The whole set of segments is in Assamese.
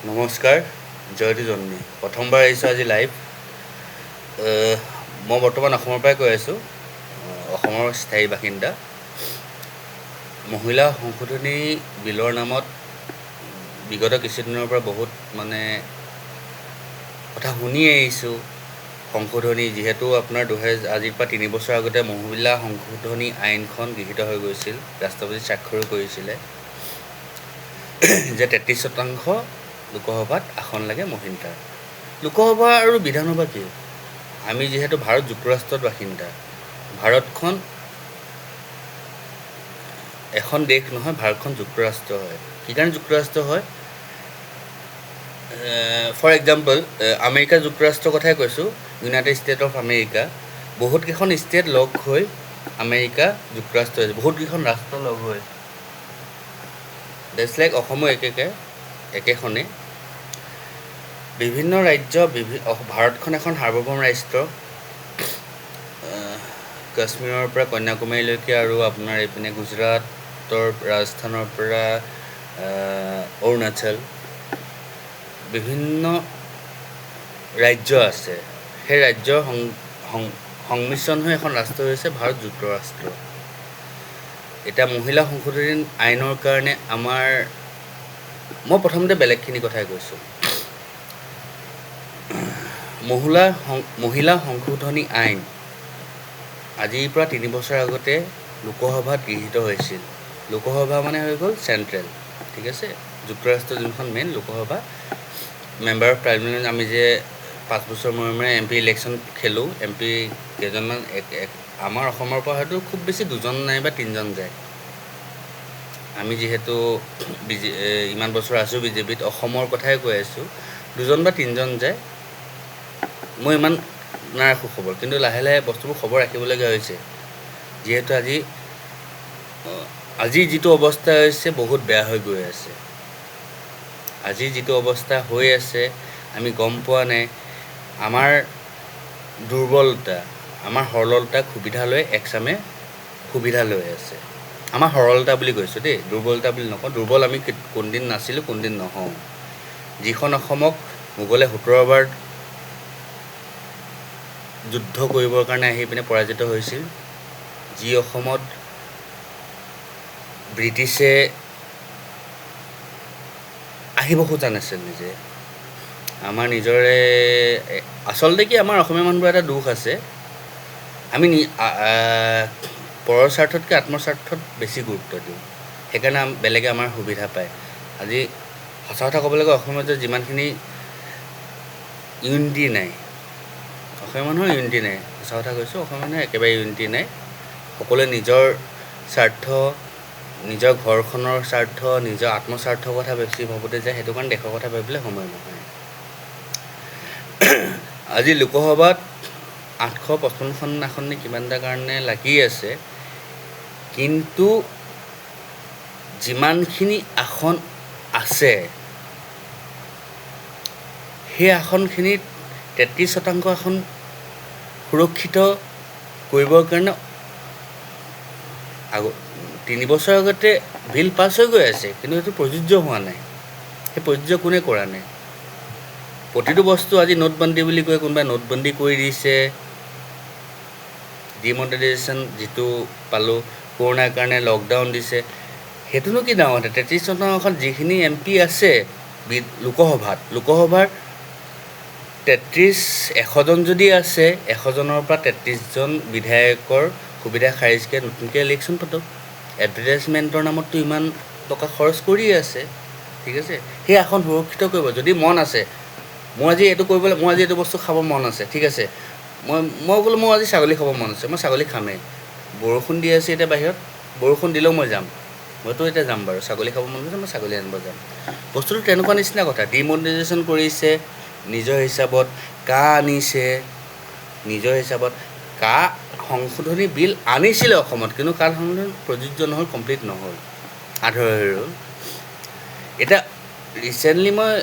নমস্কাৰ, জয়তু জন্মী। প্ৰথমবাৰ আহিছোঁ আজি লাইভ। মই বৰ্তমান অসমৰ পৰাই কৈ আছোঁ, অসমৰ স্থায়ী বাসিন্দা। মহিলা সংশোধনী বিলৰ নামত বিগত কিছুদিনৰ পৰা বহুত কথা শুনি আহিছোঁ। সংশোধনী যিহেতু আপোনাৰ আজিৰ পৰা 3 বছৰ আগতে মহিলা সংশোধনী আইনখন গৃহীত হৈ গৈছিল, ৰাষ্ট্ৰপতি স্বাক্ষৰো কৰিছিলে যে 33% লোকসভাত আসন লাগে মহিলাৰ। লোকসভা আৰু বিধানসভা কি? আমি যিহেতু ভাৰত যুক্তৰাষ্ট্ৰৰ বাসিন্দা, ভাৰতখন এখন দেশ নহয়, ভাৰতখন যুক্তৰাষ্ট্ৰ হয়। কি কাৰণে যুক্তৰাষ্ট্ৰ হয়? ফৰ এক্সাম্পল, আমেৰিকা যুক্তৰাষ্ট্ৰৰ কথাই কৈছোঁ, ইউনাইটেড ষ্টেট অফ আমেৰিকা। বহুতকেইখন ষ্টেট লগ হৈ আমেৰিকা যুক্তৰাষ্ট্ৰ হৈছে, বহুতকেইখন ৰাষ্ট্ৰ লগ হৈ। ডেটছ লাইক অসমো একেখনেই। বিভিন্ন ৰাজ্য, ভাৰতখন এখন সাৰ্বভৌম ৰাষ্ট্ৰ। কাশ্মীৰৰ পৰা কন্যাকুমাৰীলৈকে আৰু আপোনাৰ এইপিনে গুজৰাটৰ ৰাজস্থানৰ পৰা অৰুণাচল, বিভিন্ন ৰাজ্য আছে। সেই ৰাজ্যৰ সংমিশ্ৰণ হৈ এখন ৰাষ্ট্ৰ হৈছে ভাৰত যুক্তৰাষ্ট্ৰ। এতিয়া মহিলা সংশোধনী আইনৰ কাৰণে মই প্ৰথমতে বেলেগখিনি কথাই কৈছোঁ। মহিলা সংশোধনী আইন আজিৰ পৰা 3 বছৰ আগতে লোকসভাত গৃহীত হৈছিল। লোকসভা মানে হৈ গ'ল চেণ্ট্ৰেল, ঠিক আছে। যুক্তৰাষ্ট্ৰৰ যোনখন main Lok Sabha, member of parliament. আমি যে 5 বছৰ মূৰে MP ইলেকশ্যন খেলোঁ, MP কেইজনমান আমাৰ অসমৰ পৰা হয়তো খুব বেছি 2জন নাইবা 3জন যায়। আমি যিহেতু ইমান বছৰ আছোঁ বিজেপিত, অসমৰ কথাই কৈ আছোঁ, 2জন বা 3জন যায়। মই ইমান নাৰাখোঁ খবৰ, কিন্তু লাহে লাহে বস্তুবোৰ খবৰ ৰাখিবলগীয়া হৈছে, যিহেতু আজি যিটো অৱস্থা হৈছে বহুত বেয়া হৈ গৈ আছে। আজি যিটো অৱস্থা হৈ আছে আমি গম পোৱা নাই। আমাৰ দুৰ্বলতা, আমাৰ সৰলতাক সুবিধা লৈ একচামে সুবিধা লৈ আছে। আমাৰ সৰলতা বুলি কৈছোঁ দেই, দুৰ্বলতা বুলি নকওঁ। দুৰ্বল আমি কোনদিন নাছিলোঁ, কোনদিন নহওঁ। যিখন অসমক মোগলে 17 বাৰ যুদ্ধ কৰিবৰ কাৰণে আহি পিনে পৰাজিত হৈছিল, যি অসমত ব্ৰিটিছে আহিব খোজা নাছিল নিজে, আমাৰ নিজৰে আচলতে কি, আমাৰ অসমীয়া মানুহবোৰৰ এটা দুখ আছে, আমি পৰৰ স্বাৰ্থতকৈ আত্মস্বাৰ্থত বেছি গুৰুত্ব দিওঁ। সেইকাৰণে বেলেগে আমাৰ সুবিধা পায়। আজি সঁচা কথা ক'বলৈ গ'লে অসমত যে যিমানখিনি ইউনিটি নাই, অসমীয়া মানুহৰ ইউনিটি নাই। সঁচা কথা কৈছোঁ, অসমীয়া মানুহৰ একেবাৰে ইউনিটি নাই। সকলোৱে নিজৰ স্বাৰ্থ, নিজৰ ঘৰখনৰ স্বাৰ্থ, নিজৰ আত্মস্বাৰ্থৰ কথা বেছি ভাবোঁতে যায়। সেইটো কাৰণে দেশৰ কথা ভাবিবলৈ সময় নহয়। আজি লোকসভাত 855খন আসন কিমান এটা কাৰণে লাগি আছে, কিন্তু যিমানখিনি আসন আছে সেই আসনখিনিত 33% আসন সুৰক্ষিত কৰিবৰ কাৰণে 3 বছৰ আগতে বিল পাছ হৈ গৈ আছে, কিন্তু সেইটো প্ৰযোজ্য হোৱা নাই। সেই প্ৰযোজ্য কোনে কৰা নাই? প্ৰতিটো বস্তু আজি নোটবন্দী বুলি কৈ কোনোবাই নোটবন্দী কৰি দিছে। ডিমনিটাইজেশ্যন যিটো পালোঁ, কৰোণাৰ কাৰণে লকডাউন দিছে। সেইটোনো কি ডাঙৰ কথা? 33% যিখিনি MP আছে লোকসভাৰ 100জন যদি আছে, 100জনৰ পৰা 33জন বিধায়কৰ সুবিধা খাৰিজকৈ নতুনকৈ ইলেকশ্যন পাতক। এডভাৰটাইজমেণ্টৰ নামততো ইমান টকা খৰচ কৰি আছে, ঠিক আছে। সেই আসন সুৰক্ষিত কৰিব যদি মন আছে। মোৰ আজি এইটো বস্তু খাব মন আছে, ঠিক আছে। মই বোলো মোৰ আজি ছাগলী খাব মন আছে, মই ছাগলী খামেই। বৰষুণ দি আছে এতিয়া বাহিৰত, বৰষুণ দিলেও মই যাম। মইতো এতিয়া যাম বাৰু, ছাগলী খাব মন গৈছে, মই ছাগলী আনিব যাম। বস্তুটো তেনেকুৱা নিচিনা কথা। ডিমনিটাইজেশ্যন কৰিছে নিজৰ হিচাপত, আনিছে নিজৰ হিচাপত। সংশোধনী বিল আনিছিলে অসমত, কিন্তু সংশোধনী প্ৰযোজ্য নহ'ল, কমপ্লিট নহ'ল, আধৰুৱা হৈ ৰ'ল। এতিয়া ৰিচেণ্টলি মই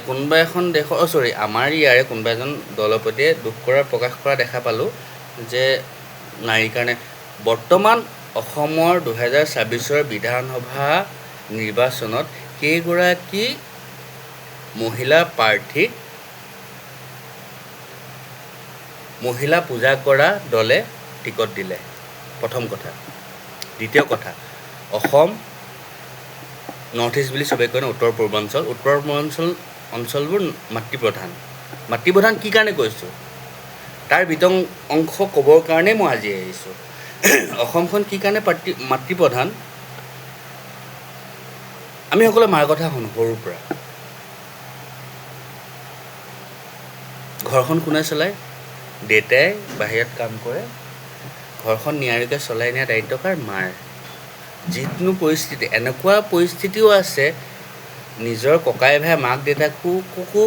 কোনোবা এখন দেশৰ আমাৰ ইয়াৰে কোনোবা এজন দলৰ প্ৰতি দুখ প্ৰকাশ কৰা দেখা পালোঁ যে নাৰীৰ কাৰণে বৰ্তমান অসমৰ 2026 বিধানসভা নিৰ্বাচনত কেইগৰাকী মহিলা প্ৰাৰ্থীক মহিলা পূজা কৰা দলে টিকট দিলে, প্ৰথম কথা। দ্বিতীয় কথা, অসম নৰ্থ ইষ্ট বুলি চবেই কয় ন, উত্তৰ পূৰ্বাঞ্চল অঞ্চলবোৰ মাতৃপ্ৰধান কি কাৰণে কৈছোঁ, তাৰ বিতং অংশ ক'বৰ কাৰণে মই আজি আহিছোঁ। অসমখন কি কাৰণে মাতৃপ্ৰধান? আমি সকলোৱে মাৰ কথা শুনো সৰুৰ পৰা। ঘৰখন কোনে চলায়? দেউতাই বাহিৰত কাম কৰে, ঘৰখন নিয়াৰিকৈ চলাই নিয়া দায়িত্ব কাৰ? মাৰ। যিকোনো পৰিস্থিতি, এনেকুৱা পৰিস্থিতিও আছে নিজৰ ককাই ভাই মাক দেউতাককো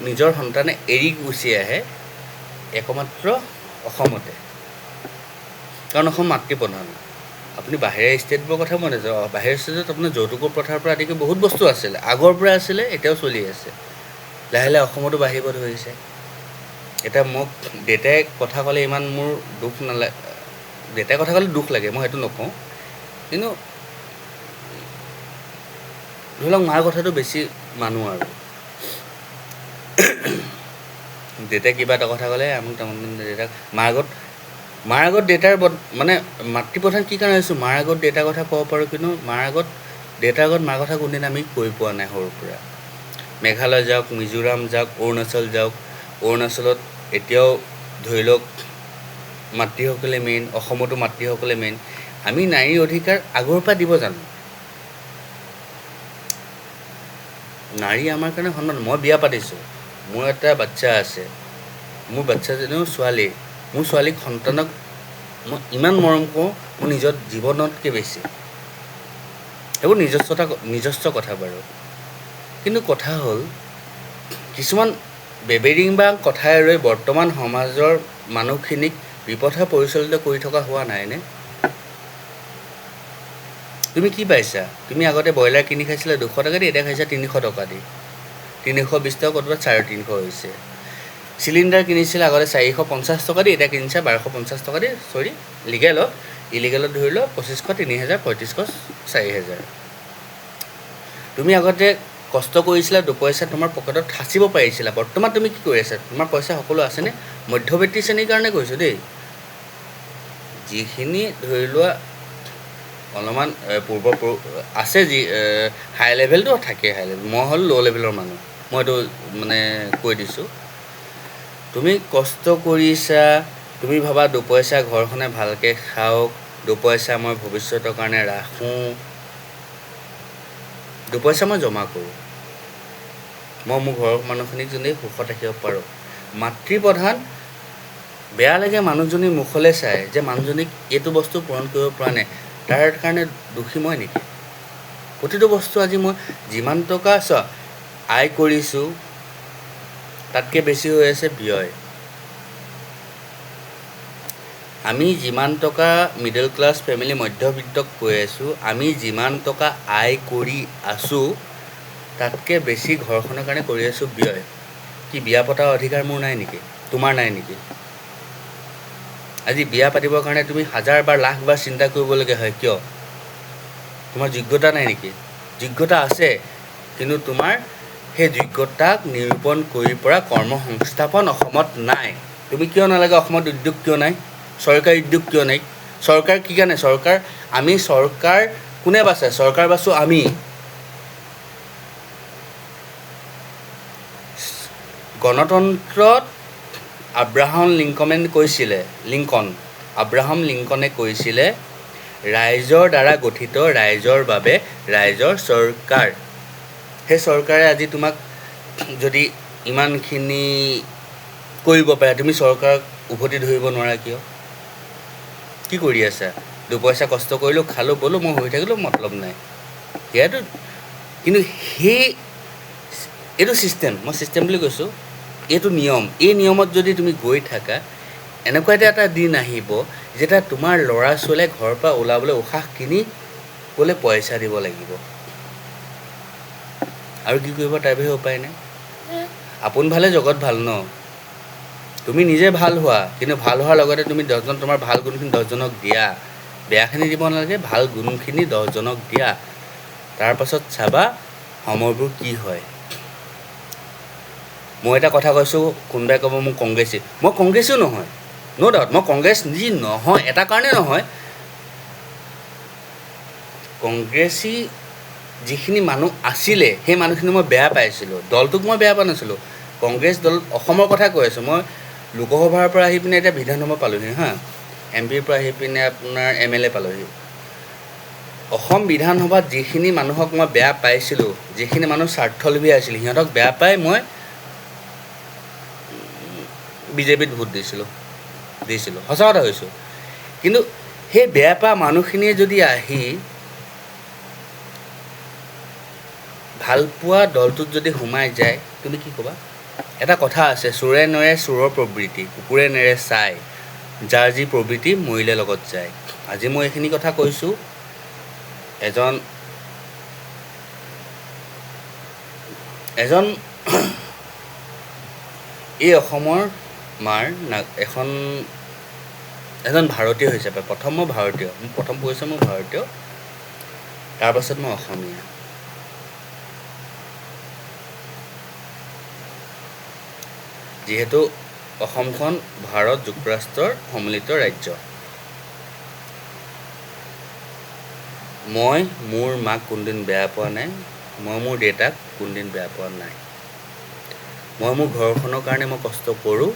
নিজৰ সন্তানে এৰি গুচি আহে একমাত্ৰ অসমতে, কাৰণ অসম মাতৃপ্ৰধান। আপুনি বাহিৰা ষ্টেটবোৰৰ কথা মই নাযাওঁ, বাহিৰৰ ষ্টেটত আপোনাৰ যৌতুকৰ প্ৰথাৰ পৰা আদি কৰি বহুত বস্তু আছিলে, আগৰ পৰা আছিলে, এতিয়াও চলি আছে। লাহে লাহে অসমতো বাঢ়িব ধৰিছে। এতিয়া মোক দেউতাই কথা ক'লে ইমান মোৰ দুখ নালাগে, দেউতাই কথা ক'লে দুখ লাগে, মই সেইটো নকওঁ, কিন্তু ধৰি লওক মাৰ কথাটো বেছি মানুহ আৰু। দেউতাই কিবা এটা কথা ক'লে আমুক তামুক, দেউতাক মাৰ আগত দেউতাৰ মানে মাতৃপ্ৰধান কি কাৰণে হৈছোঁ, মাৰ আগত দেউতাৰ কথা ক'ব পাৰোঁ, কিন্তু দেউতাৰ আগত মাৰ কথা কোনদিন আমি কৈ পোৱা নাই সৰুৰ পৰা। মেঘালয় যাওক, মিজোৰাম যাওক, অৰুণাচল যাওক, অৰুণাচলত এতিয়াও ধৰি লওক মাতৃসকলে মেইন, অসমতো মাতৃসকলে মেইন। আমি নাৰীৰ অধিকাৰ আগৰ পৰা দিব জানো? নাৰী আমাৰ কাৰণে সন্মান। মই বিয়া পাতিছোঁ, মোৰ এটা বাচ্ছা আছে, মোৰ বাচ্ছাজনীও ছোৱালী, মোৰ ছোৱালীক সন্তানক মই ইমান মৰম কৰোঁ, মোৰ নিজৰ জীৱনতকৈ বেছি। এইবোৰ নিজস্ব কথা বাৰু, কিন্তু কথা হ'ল কিছুমান বেবেৰিং বা কথাই ৰৈ বৰ্তমান সমাজৰ মানুহখিনিক বিপথে পৰিচালিত কৰি থকা হোৱা নাইনে? তুমি কি পাইছা? তুমি আগতে ব্ৰইলাৰ কিনি খাইছিলা 200 টকা দি, এতিয়া খাইছা 300 টকা দি, 320 টকা ক'ৰবাত 350 হৈছে। চিলিণ্ডাৰ কিনিছিলে আগতে 450 টকা দি, এতিয়া কিনিছা 1250 টকা দি, ইলিগেলত ধৰি লওক 2500, 3000, 3500, 4000। তুমি আগতে কষ্ট কৰিছিলা, 2 পইচা তোমাৰ পকেটত সাঁচিব পাৰিছিলা, বৰ্তমান তুমি কি কৰি আছা? তোমাৰ পইচা সকলো আছেনে? মধ্যবৰ্তী শ্ৰেণীৰ কাৰণে কৈছোঁ দেই, যিখিনি ধৰি লোৱা অলপমান আছে, যি হাই লেভেলটো থাকে, হাই লেভেল, মই হ'ল ল' লেভেলৰ মানুহ, মই এইটো মানে কৈ দিছোঁ। তুমি কষ্ট কৰিছা, তুমি ভাবা 2 পইচা ঘৰখনে ভালকৈ খাওক, 2 পইচা মই ভৱিষ্যতৰ কাৰণে ৰাখোঁ, 2 পইচা মই জমা কৰোঁ, মই মোৰ ঘৰৰ মানুহখিনিক যদি সুখত ৰাখিব পাৰোঁ। মাতৃপ্ৰধান বেয়া লাগে মানুহজনীৰ মুখলৈ চাই যে মানুহজনীক এইটো বস্তু পূৰণ কৰিব পৰা নাই, তাৰ কাৰণে দোষী মই নেকি? প্ৰতিটো বস্তু আজি মই যিমান টকা আয় কৰিছোঁ তাতকৈ বেছি হৈ আছে ব্যয়। আমি যিমান টকা মিডল ক্লাছ ফেমিলি মধ্যবিত্তক কৈ আছোঁ, আমি যিমান টকা আয় কৰি আছোঁ তাতকৈ বেছি ঘৰখনৰ কাৰণে কৰি আছোঁ ব্যয়। কি বিয়া পতাৰ অধিকাৰ মোৰ নাই নেকি? তোমাৰ নাই নেকি? আজি বিয়া পাতিবৰ কাৰণে তুমি 1000 বাৰ লাখ বাৰ চিন্তা কৰিবলগীয়া হয়, কিয়? তোমাৰ যোগ্যতা নাই নেকি? যোগ্যতা আছে, কিন্তু তোমাৰ সেই যোগ্যতাক নিৰূপণ কৰি পৰা কৰ্মসংস্থাপন অসমত নাই। তুমি কিয় নালাগে? অসমত উদ্যোগ কিয় নাই? চৰকাৰী উদ্যোগ কিয় নাই? চৰকাৰ কি কাৰণে? চৰকাৰ কোনে বাচে? চৰকাৰ বাচোঁ আমি। গণতন্ত্ৰত আব্ৰাহাম লিংকনে কৈছিলে ৰাইজৰ দ্বাৰা গঠিত, ৰাইজৰ বাবে, ৰাইজৰ চৰকাৰ। সেই চৰকাৰে আজি তোমাক যদি ইমানখিনি কৰিব পাৰে, তুমি চৰকাৰক উভতি ধৰিব নোৱাৰা কিয়? কি কৰি আছা? 2 পইচা কষ্ট কৰিলোঁ, খালোঁ, ব'লোঁ, মই হৈ থাকিলোঁ, মতলব নাই। সেয়াটো কিন্তু এইটো ছিষ্টেম, মই ছিষ্টেম বুলি কৈছোঁ, এইটো নিয়ম। এই নিয়মত যদি তুমি গৈ থাকা, এনেকুৱা এটা দিন আহিব যেতিয়া তোমাৰ ল'ৰা ছোৱালীয়ে ঘৰৰ পৰা ওলাবলৈ উশাহ কিনিবলৈ পইচা দিব লাগিব। আৰু কি কৰিব? তাৰ বাহিৰে উপায় নাই। আপোন ভালে জগত ভাল ন? তুমি নিজে ভাল হোৱা, কিন্তু ভাল হোৱাৰ লগতে তুমি তোমাৰ ভাল গুণখিনি 10জনক দিয়া। বেয়াখিনি দিব নালাগে, ভাল গুণখিনি 10জনক দিয়া। তাৰপাছত চাবা সময়বোৰ কি হয়। মই এটা কথা কৈছোঁ, কোনোবাই ক'ব মোক কংগ্ৰেছী, মই কংগ্ৰেছো নহয়, ন' ডাউট মই কংগ্ৰেছ যি নহয় এটা কাৰণে নহয়, কংগ্ৰেছী যিখিনি মানুহ আছিলে সেই মানুহখিনি মই বেয়া পাইছিলোঁ, দলটোক মই বেয়া পোৱা নাছিলোঁ। কংগ্ৰেছ দল অসমৰ কথা কৈ আছোঁ মই, লোকসভাৰ পৰা আহি পিনে এতিয়া বিধানসভা পালোঁহি হা, MP পৰা আহি পিনে আপোনাৰ MLA পালোঁহি। অসম বিধানসভাত যিখিনি মানুহক মই বেয়া পাইছিলোঁ, যিখিনি মানুহ স্বাৰ্থলোভী আছিল, সিহঁতক বেয়া পাই মই BJPত ভোট দিছিলোঁ, সঁচা কথা কৈছোঁ। কিন্তু সেই বেয়া পোৱা মানুহখিনিয়ে যদি আহি ভালপোৱা দলটোত যদি সোমাই যায়, তুমি কি ক'বা? এটা কথা আছে, চোৰে নেৰে চোৰৰ প্ৰবৃত্তি, কুকুৰে নেৰে চাই, যাৰ যি প্ৰবৃত্তি মৰিলে লগত যায়। আজি মই এইখিনি কথা কৈছোঁ, এজন এই অসমৰ এজন ভাৰতীয় হিচাপে, প্ৰথম মই ভাৰতীয়, মোৰ প্ৰথম পৰিচয় মই ভাৰতীয়, তাৰপাছত মই অসমীয়া। যিহেতু অসমখন ভাৰত যুক্তৰাষ্ট্ৰৰ সন্মিলিত ৰাজ্য। মই মোৰ মাক কোনদিন বেয়া পোৱা নাই, মই মোৰ দেউতাক কোনদিন বেয়া পোৱা নাই। মই মোৰ ঘৰখনৰ কাৰণে মই কষ্ট কৰোঁ,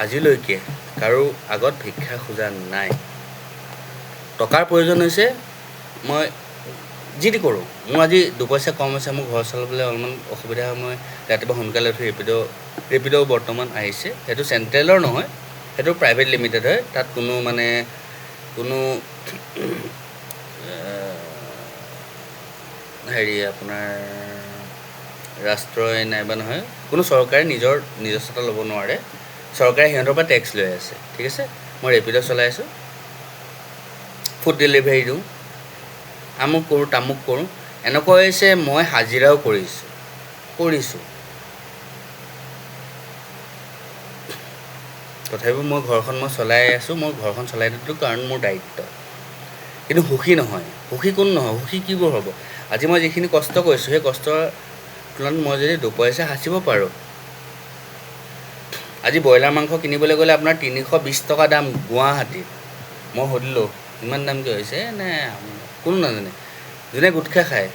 আজিলৈকে কাৰো আগত ভিক্ষা খোজা নাই। টকাৰ প্ৰয়োজন হৈছে, মই যি টি কৰোঁ। মোৰ আজি দুপইচা কম আছে, মোৰ ঘৰ চলাবলৈ অলপমান অসুবিধা হয়, মই ৰাতিপুৱা সোনকালে উঠি ৰেপিড' বৰ্তমান আহিছে, সেইটো চেণ্ট্ৰেলৰ নহয়, সেইটো প্ৰাইভেট লিমিটেড হয়, তাত কোনো আপোনাৰ ৰাষ্ট্ৰই নাইবা নহয়, কোনো চৰকাৰে নিজস্বতা ল'ব নোৱাৰে, চৰকাৰে সিহঁতৰ পৰা টেক্স লৈ আছে, ঠিক আছে। মই ৰেপিড' চলাই আছোঁ, ফুড ডেলিভাৰী দিওঁ, আমুক কৰোঁ তামুক কৰোঁ, এনেকুৱা হৈছে মই হাজিৰাও কৰিছোঁ। তথাপিও মই ঘৰখন চলাই আছোঁ, মই ঘৰখন চলাই দিছোঁ কাৰণ মোৰ দায়িত্ব। কিন্তু সুখী নহয়, সুখী কোন নহয়, সুখী কিবোৰ হ'ব? আজি মই যিখিনি কষ্ট কৰিছোঁ, সেই কষ্টৰ তুলনাত মই যদি দুপইচা সাঁচিব পাৰোঁ, আজি ব্ৰইলাৰ মাংস কিনিবলৈ গ'লে আপোনাৰ 320 টকা দাম গুৱাহাটীত। মই সুধিলোঁ ইমান দাম কিয় হৈছে, নে কোনো নাজানে, যোনে গোটখা খায়